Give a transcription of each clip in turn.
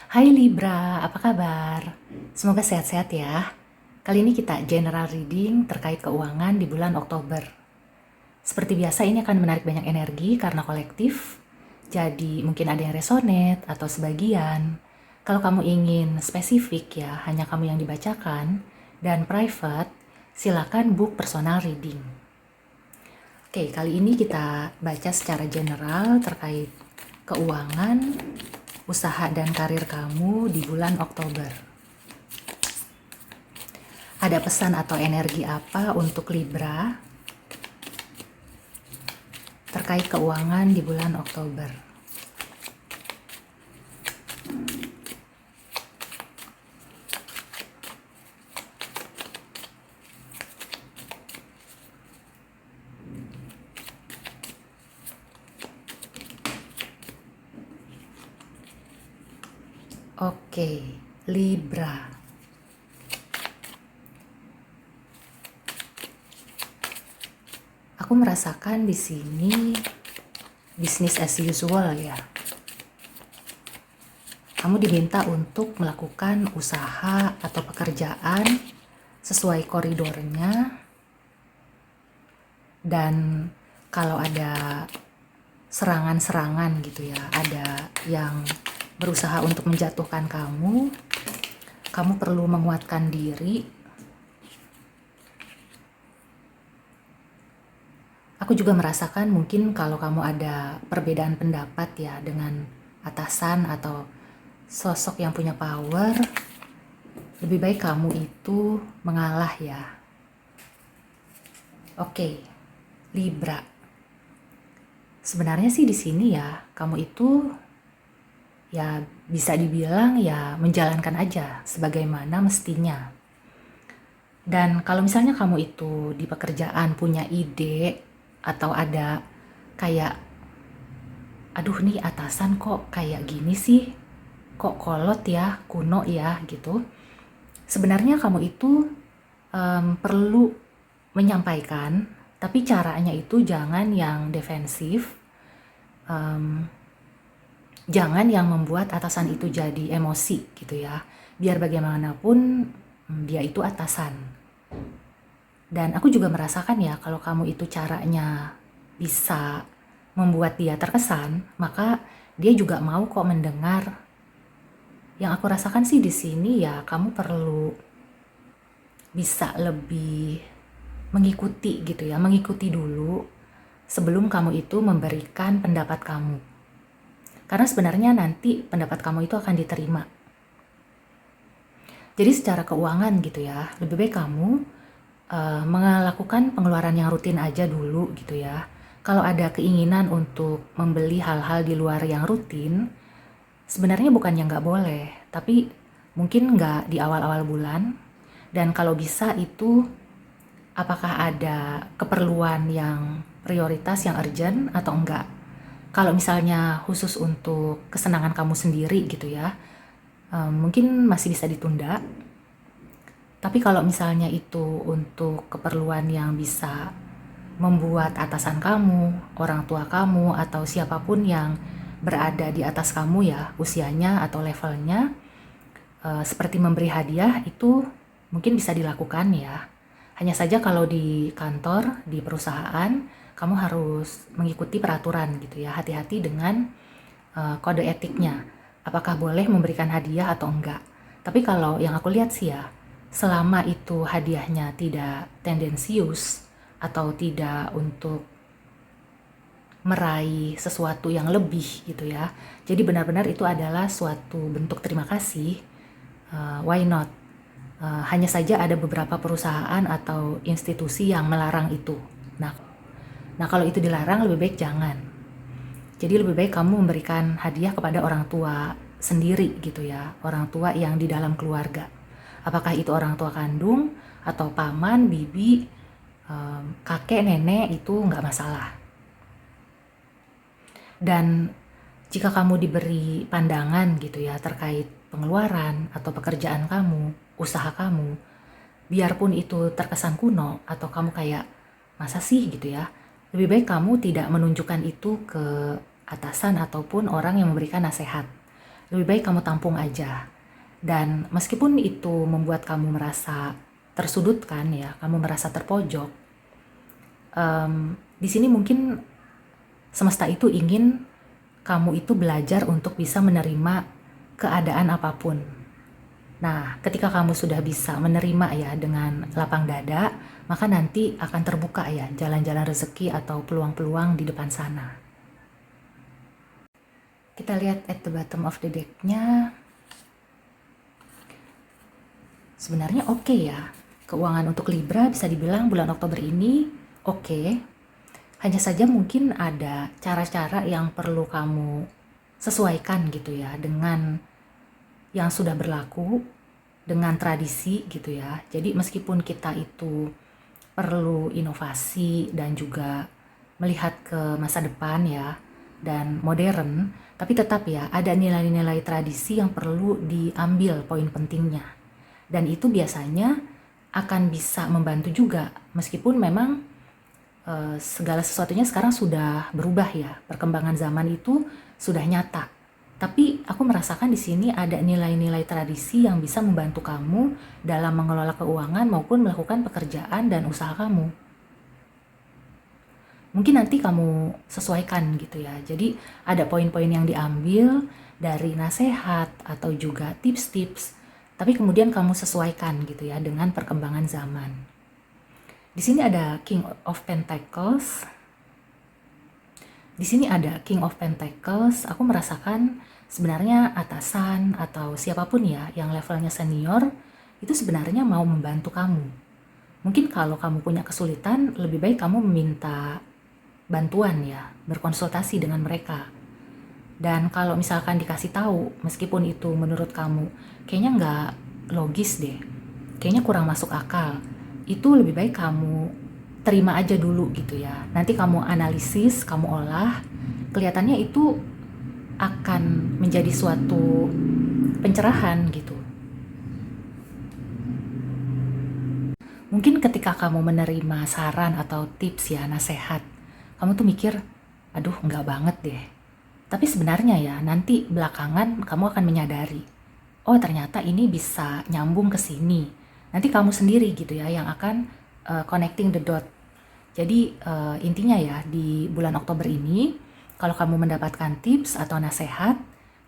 Hai Libra, apa kabar? Semoga sehat-sehat ya. Kali ini kita general reading terkait keuangan di bulan Oktober. Seperti biasa ini akan menarik banyak energi karena kolektif. Jadi mungkin ada yang resonate atau sebagian. Kalau kamu ingin spesifik ya, hanya kamu yang dibacakan dan private, silakan book personal reading. Oke, kali ini kita baca secara general terkait keuangan, usaha dan karir kamu di bulan Oktober. Ada pesan atau energi apa untuk Libra terkait keuangan di bulan Oktober? Oke, Libra. Aku merasakan di sini business as usual ya. Kamu diminta untuk melakukan usaha atau pekerjaan sesuai koridornya, dan kalau ada serangan-serangan gitu ya, ada yang berusaha untuk menjatuhkan kamu perlu menguatkan diri. Aku juga merasakan mungkin kalau kamu ada perbedaan pendapat ya dengan atasan atau sosok yang punya power, lebih baik kamu itu mengalah ya. Oke, Libra. Sebenarnya sih di sini ya, kamu itu ya bisa dibilang ya menjalankan aja sebagaimana mestinya. Dan kalau misalnya kamu itu di pekerjaan punya ide atau ada kayak, aduh nih atasan kok kayak gini sih, kok kolot ya, kuno ya gitu. Sebenarnya kamu itu perlu menyampaikan, tapi caranya itu jangan yang defensif, jangan yang membuat atasan itu jadi emosi gitu ya. Biar bagaimanapun dia itu atasan. Dan aku juga merasakan ya kalau kamu itu caranya bisa membuat dia terkesan, maka dia juga mau kok mendengar. Yang aku rasakan sih di sini ya kamu perlu bisa lebih mengikuti gitu ya, mengikuti dulu sebelum kamu itu memberikan pendapat kamu. Karena sebenarnya nanti pendapat kamu itu akan diterima. Jadi secara keuangan gitu ya, lebih baik kamu melakukan pengeluaran yang rutin aja dulu gitu ya. Kalau ada keinginan untuk membeli hal-hal di luar yang rutin, sebenarnya bukannya nggak boleh, tapi mungkin nggak di awal-awal bulan. Dan kalau bisa itu apakah ada keperluan yang prioritas, yang urgent atau enggak. Kalau misalnya khusus untuk kesenangan kamu sendiri gitu ya, mungkin masih bisa ditunda. Tapi kalau misalnya itu untuk keperluan yang bisa membuat atasan kamu, orang tua kamu, atau siapapun yang berada di atas kamu ya, usianya atau levelnya, seperti memberi hadiah itu mungkin bisa dilakukan ya. Hanya saja kalau di kantor, di perusahaan, kamu harus mengikuti peraturan gitu ya. Hati-hati dengan kode etiknya. Apakah boleh memberikan hadiah atau enggak. Tapi kalau yang aku lihat sih ya, selama itu hadiahnya tidak tendensius atau tidak untuk meraih sesuatu yang lebih gitu ya. Jadi benar-benar itu adalah suatu bentuk terima kasih. Why not? Hanya saja ada beberapa perusahaan atau institusi yang melarang itu. Nah kalau itu dilarang lebih baik jangan. Jadi lebih baik kamu memberikan hadiah kepada orang tua sendiri gitu ya, orang tua yang di dalam keluarga. Apakah itu orang tua kandung atau paman, bibi, kakek, nenek, itu nggak masalah. Dan jika kamu diberi pandangan gitu ya terkait pengeluaran atau pekerjaan kamu, usaha kamu, biarpun itu terkesan kuno atau kamu kayak masa sih gitu ya, lebih baik kamu tidak menunjukkan itu ke atasan ataupun orang yang memberikan nasihat. lebih baik kamu tampung aja. Dan meskipun itu membuat kamu merasa tersudutkan ya, kamu merasa terpojok, di sini mungkin semesta itu ingin kamu itu belajar untuk bisa menerima keadaan apapun. Nah, ketika kamu sudah bisa menerima ya dengan lapang dada, maka nanti akan terbuka ya jalan-jalan rezeki atau peluang-peluang di depan sana. Kita lihat at the bottom of the deck-nya. Sebenarnya oke ya. Keuangan untuk Libra bisa dibilang bulan Oktober ini oke. Hanya saja mungkin ada cara-cara yang perlu kamu sesuaikan gitu ya dengan yang sudah berlaku, dengan tradisi gitu ya. Jadi meskipun kita itu perlu inovasi dan juga melihat ke masa depan ya dan modern, tapi tetap ya ada nilai-nilai tradisi yang perlu diambil poin pentingnya. Dan itu biasanya akan bisa membantu juga meskipun memang segala sesuatunya sekarang sudah berubah ya. Perkembangan zaman itu sudah nyata. Tapi aku merasakan di sini ada nilai-nilai tradisi yang bisa membantu kamu dalam mengelola keuangan maupun melakukan pekerjaan dan usaha kamu. Mungkin nanti kamu sesuaikan gitu ya. Jadi ada poin-poin yang diambil dari nasihat atau juga tips-tips, tapi kemudian kamu sesuaikan gitu ya dengan perkembangan zaman. Di sini ada King of Pentacles. Di sini ada King of Pentacles. Aku merasakan sebenarnya atasan atau siapapun ya yang levelnya senior itu sebenarnya mau membantu kamu. Mungkin kalau kamu punya kesulitan, lebih baik kamu meminta bantuan ya, berkonsultasi dengan mereka. Dan kalau misalkan dikasih tahu, meskipun itu menurut kamu kayaknya nggak logis deh, kayaknya kurang masuk akal, itu lebih baik kamu terima aja dulu gitu ya. Nanti kamu analisis, kamu olah, kelihatannya itu akan menjadi suatu pencerahan gitu. Mungkin ketika kamu menerima saran atau tips ya, nasihat, kamu tuh mikir, aduh nggak banget deh. Tapi sebenarnya ya, nanti belakangan kamu akan menyadari, oh ternyata ini bisa nyambung ke sini. Nanti kamu sendiri gitu ya yang akan connecting the dot. Jadi intinya ya di bulan Oktober ini, kalau kamu mendapatkan tips atau nasihat,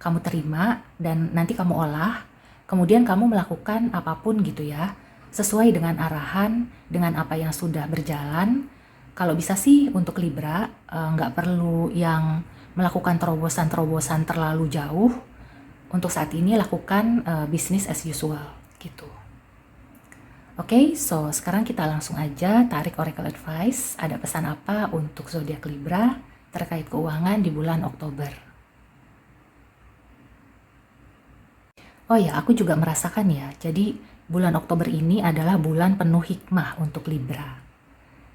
kamu terima dan nanti kamu olah, kemudian kamu melakukan apapun gitu ya, sesuai dengan arahan, dengan apa yang sudah berjalan. Kalau bisa sih untuk Libra, nggak perlu yang melakukan terobosan-terobosan terlalu jauh. Untuk saat ini lakukan business as usual gitu. Oke, so sekarang kita langsung aja tarik oracle advice. Ada pesan apa untuk zodiak Libra terkait keuangan di bulan Oktober? Oh ya, aku juga merasakan ya. Jadi bulan Oktober ini adalah bulan penuh hikmah untuk Libra.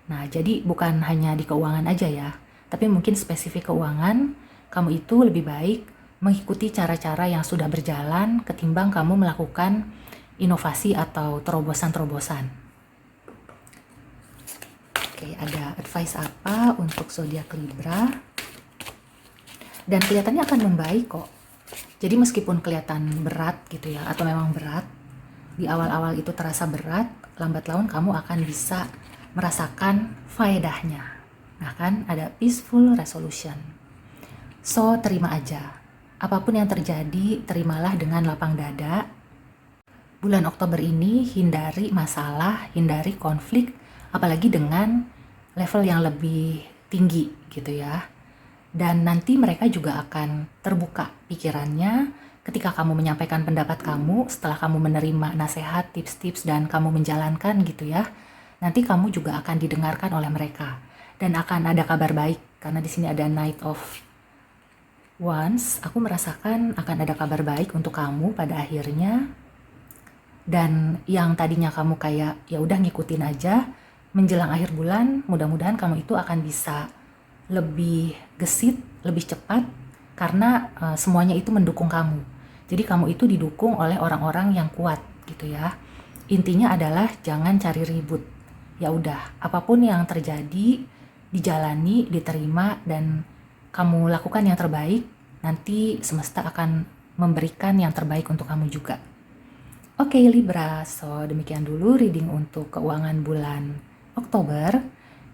Nah, jadi bukan hanya di keuangan aja ya, tapi mungkin spesifik keuangan, kamu itu lebih baik mengikuti cara-cara yang sudah berjalan ketimbang kamu melakukan inovasi atau terobosan-terobosan. Oke, ada advice apa untuk zodiak Libra? Dan kelihatannya akan membaik kok. Jadi meskipun kelihatan berat gitu ya, atau memang berat, di awal-awal itu terasa berat, lambat laun kamu akan bisa merasakan faedahnya. Nah kan, ada peaceful resolution. So, terima aja. Apapun yang terjadi, terimalah dengan lapang dada. Bulan Oktober ini hindari masalah, hindari konflik, apalagi dengan level yang lebih tinggi gitu ya. Dan nanti mereka juga akan terbuka pikirannya ketika kamu menyampaikan pendapat kamu, setelah kamu menerima nasihat, tips-tips, dan kamu menjalankan gitu ya. Nanti kamu juga akan didengarkan oleh mereka. Dan akan ada kabar baik, karena di sini ada Knight of Wands. Aku merasakan akan ada kabar baik untuk kamu pada akhirnya. Dan yang tadinya kamu kayak ya udah ngikutin aja, menjelang akhir bulan mudah-mudahan kamu itu akan bisa lebih gesit, lebih cepat karena semuanya itu mendukung kamu. Jadi kamu itu didukung oleh orang-orang yang kuat gitu ya. Intinya adalah jangan cari ribut. Ya udah, apapun yang terjadi dijalani, diterima dan kamu lakukan yang terbaik. Nanti semesta akan memberikan yang terbaik untuk kamu juga. Oke Libra, so demikian dulu reading untuk keuangan bulan Oktober.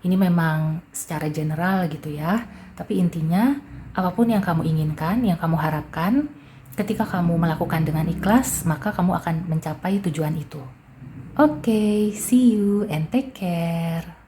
Ini memang secara general gitu ya, tapi intinya apapun yang kamu inginkan, yang kamu harapkan, ketika kamu melakukan dengan ikhlas, maka kamu akan mencapai tujuan itu. Oke, see you and take care.